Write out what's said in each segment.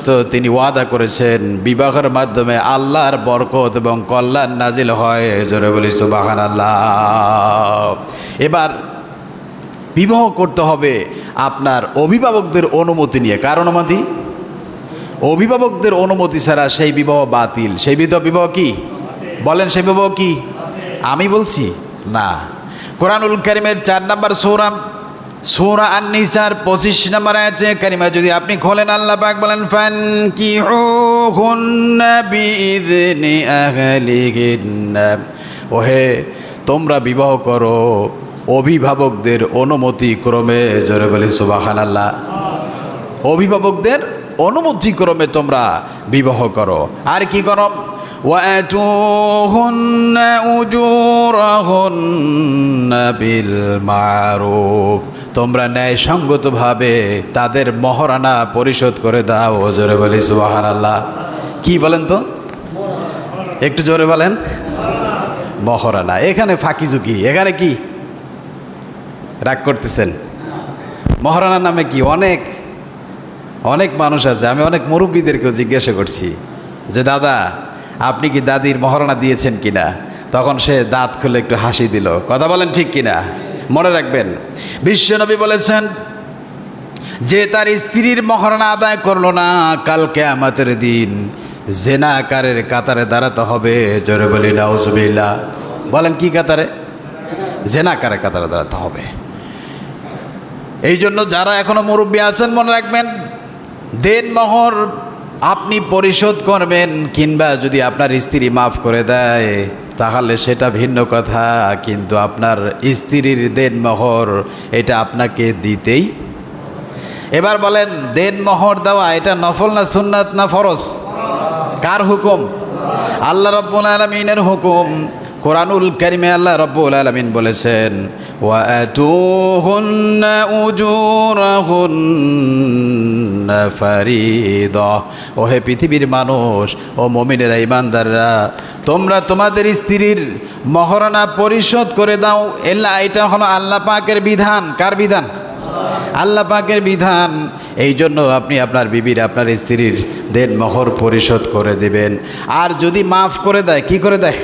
দোস্ত, তিনি ওয়াদা করেছেন বিবাহের মাধ্যমে আল্লাহর বরকত এবং কল্যাণ নাজিল হয়। জোরে বলি সুবহানাল্লাহ। এবার বিবাহ করতে হবে আপনার অভিভাবকদের অনুমতি নিয়ে। কার অনুমতি? অভিভাবকদের অনুমতি ছাড়া সেই বিবাহ বাতিল। সেই বিবাহ কি বলেন? সেই বিবাহ কি? আমি বলছি না। কোরআনুল কারীমের 4 নম্বর সূরা আন-নিসার 25 নম্বর আয়াতে কারিমা যদি আপনি খোলেন, আল্লাহ পাক বলেন ফানকিহুন্না বিইذনি আহলিহিন্না, ওহে তোমরা বিবাহ করো অভিভাবকদের অনুমতি ক্রমে। জোরে বলি সুবহানাল্লাহ। অভিভাবকদের অনুমতি ক্রমে তোমরা বিবাহ করো। আর কি করো? ওয়াতুহুন্না উজুরাহুন্না বিল মারুফ, তোমরা ন্যায়সঙ্গতভাবে তাদের মহারানা পরিশোধ করে দাও। জোরে বলি সুবহানাল্লাহ। কি বলেন তো? একটু জোরে বলেন। মহারানা। এখানে ফাঁকি ঝুঁকি, এখানে কি রাগ করতেছেন? মহারানা নামে কি অনেক অনেক মানুষ আছে। আমি অনেক মুরব্বীদেরকেও জিজ্ঞাসা করছি যে দাদা আপনি কি দাদির মহারণা দিয়েছেন কিনা? তখন সে দাঁত খুলে একটু হাসি দিল। কথা বলেন ঠিক কিনা? মনে রাখবেন, বিশ্বনবী বলেছেন যে তার স্ত্রীর মহারণা আদায় করলো না, কাল কিয়ামতের দিন জেনাকারের কাতারে দাঁড়াতে হবে। জোরে বলি নাউজুবিল্লাহ। বলেন কি কাতারে? জেনাকারের কাতারে দাঁড়াতে হবে। এই জন্য যারা এখনো মুরব্বী আছেন মনে রাখবেন, দেনমোহর আপনি পরিশোধ করবেন, কিংবা যদি আপনার স্ত্রী মাফ করে দেয় তাহলে সেটা ভিন্ন কথা, কিন্তু আপনার স্ত্রীর দেনমোহর এটা আপনাকে দিতেই। এবার বলেন, দেনমোহর দেওয়া এটা নফল না সুন্নাত না ফরজ? কার হুকুম? আল্লাহ রাব্বুল আলামিনের হুকুম। কোরআনুল কারীমে আল্লাহ রাব্বুল আলামিন বলেছেন ওয়াতুহুন্না উজুরাহুন্না ফারিদা, ওহে পৃথিবীর মানুষ ও মুমিনেরা, ঈমানদাররা, তোমরা তোমাদের স্ত্রীর মহারণা পরিশোধ করে দাও। এটা হলো আল্লাহ পাকের বিধান। কার বিধান? আল্লাহ পাকের বিধান। এই জন্য আপনি আপনার বিবির, আপনার স্ত্রীর দেনমোহর পরিশোধ করে দিবেন। আর যদি মাফ করে দেয়, কি করে দেয়?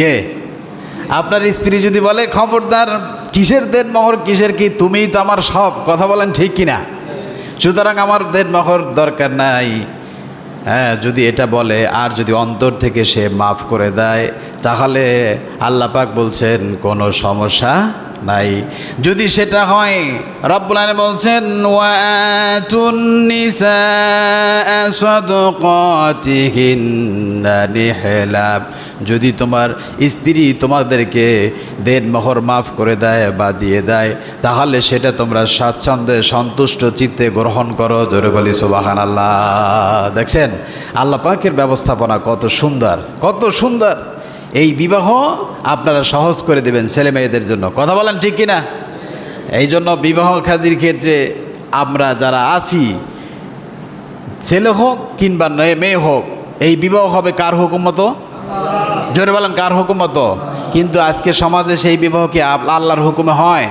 কে? আপনার স্ত্রী যদি বলে খবরদার, কিসের দেনমোহর, কিসের কি, তুমিই তো আমার সব। কথা বলেন ঠিক কিনা? সুতরাং আমার দেনমোহর দরকার নাই। হ্যাঁ, যদি এটা বলে আর যদি অন্তর থেকে সে মাফ করে দেয় তাহলে আল্লাহ পাক বলছেন কোনো সমস্যা নাই। যদি সেটা হয়, রব্বুল আলামিন বলছেন ওয়াতুন নিসা সাদকাতিহিন্না নিহলা, যদি তোমার স্ত্রী তোমাদেরকে দেনমোহর মাফ করে দেয় বা দিয়ে দেয় তাহলে সেটা তোমরা স্বাচ্ছন্দ্যে সন্তুষ্ট চিত্তে গ্রহণ করো। জোরে বলি সুবহানাল্লাহ। দেখছেন আল্লাহ পাকের ব্যবস্থাপনা কত সুন্দর, কত সুন্দর। এই বিবাহ আপনারা সহজ করে দেবেন ছেলে মেয়েদের জন্য। কথা বলেন ঠিক কিনা? এই জন্য বিবাহ খাদির ক্ষেত্রে আমরা যারা আছি, ছেলে হোক কিংবা মেয়ে হোক, এই বিবাহ হবে কার হুকুম মতো? জোরে বলেন কার হুকুম মতো? কিন্তু আজকে সমাজে সেই বিবাহ কি আল্লাহর হুকুমে হয়?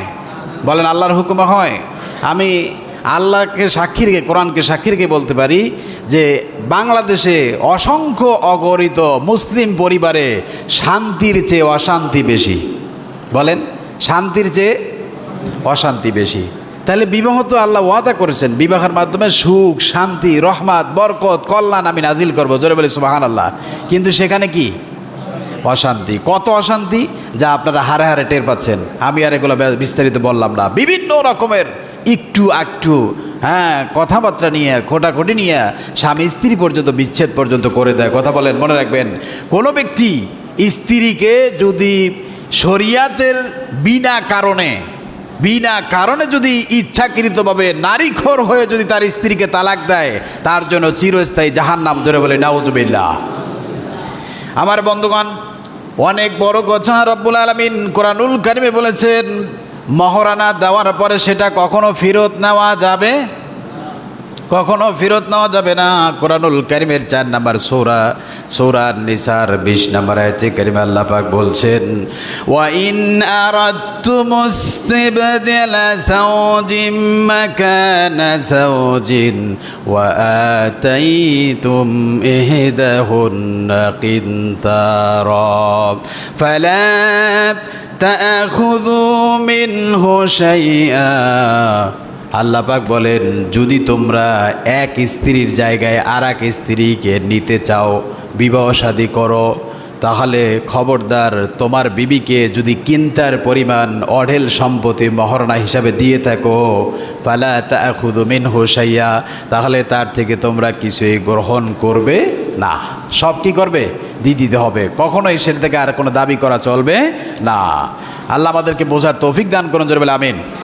বলেন আল্লাহর হুকুমে হয়? আমি আল্লাহকে সাক্ষী রেখে, কোরআনকে সাক্ষী রেখে বলতে পারি যে বাংলাদেশে অসংখ্য অগণিত মুসলিম পরিবারে শান্তির চেয়ে অশান্তি বেশি। বলেন, শান্তির চেয়ে অশান্তি বেশি। তাহলে বিবাহ তো আল্লাহ ওয়াদা করেছেন, বিবাহের মাধ্যমে সুখ, শান্তি, রহমত, বরকত, কল্যাণ আমি নাজিল করবো। জোরে বলি সুবহানাল্লাহ। কিন্তু সেখানে কি অশান্তি, কত অশান্তি যা আপনারা হারে হারে টের পাচ্ছেন। আমি আর এগুলো বিস্তারিত বললাম না। বিভিন্ন রকমের একটু একটু কথাবার্তা নিয়ে, খোটাখুটি নিয়ে স্বামী স্ত্রী পর্যন্ত বিচ্ছেদ পর্যন্ত করে দেয়। কথা বলেন, মনে রাখবেন, কোনো ব্যক্তি স্ত্রীকে যদি শরিয়াতের বিনা কারণে যদি ইচ্ছাকৃতভাবে নারীখোর হয়ে যদি তার স্ত্রীকে তালাক দেয়, তার জন্য চিরস্থায়ী জাহান্নাম। জোরে বলে নাউজুবিল্লাহ। আমার বন্ধুগণ, অনেক বড় কথা রব্বুল আলামিন কোরআনুল কারীমে বলেছেন, মহারণা দেওয়ার পরে সেটা কখনো ফেরত নেওয়া যাবে কখনো ফেরত নেওয়া যাবে না। কোরআনুল কারীমের 4 নম্বর সূরা সূরা নিসার 20 নম্বর আয়াতে কারিমে আল্লাহ পাক বলছেন, ওয়া ইন আরাদতুমুস ইসতিবদালা যাওজিন মাকানা যাওজিন ওয়া আতাইতুম ইহদাহুন্না কিনতারা ফালা তাআখুযু মিনহু শাইআ। আল্লাহ পাক বলেন, যদি তোমরা এক স্ত্রীর জায়গায় আর এক স্ত্রীকে নিতে চাও, বিবাহ শাদী করো, তাহলে খবরদার তোমার বিবিকে যদি কিন্তার পরিমাণ অঢেল সম্পত্তি মহারণা হিসাবে দিয়ে থাকো, ফালা তাআখুযু মিনহু শাইআ, তাহলে তার থেকে তোমরা কিছুই গ্রহণ করবে না। সব কি করবে? দিয়ে দিতে হবে। কখনোই সেটা থেকে আর কোনো দাবি করা চলবে না। আল্লাহ আমাদেরকে বোঝার তৌফিক দান করুন, জোরে বলে আমিন।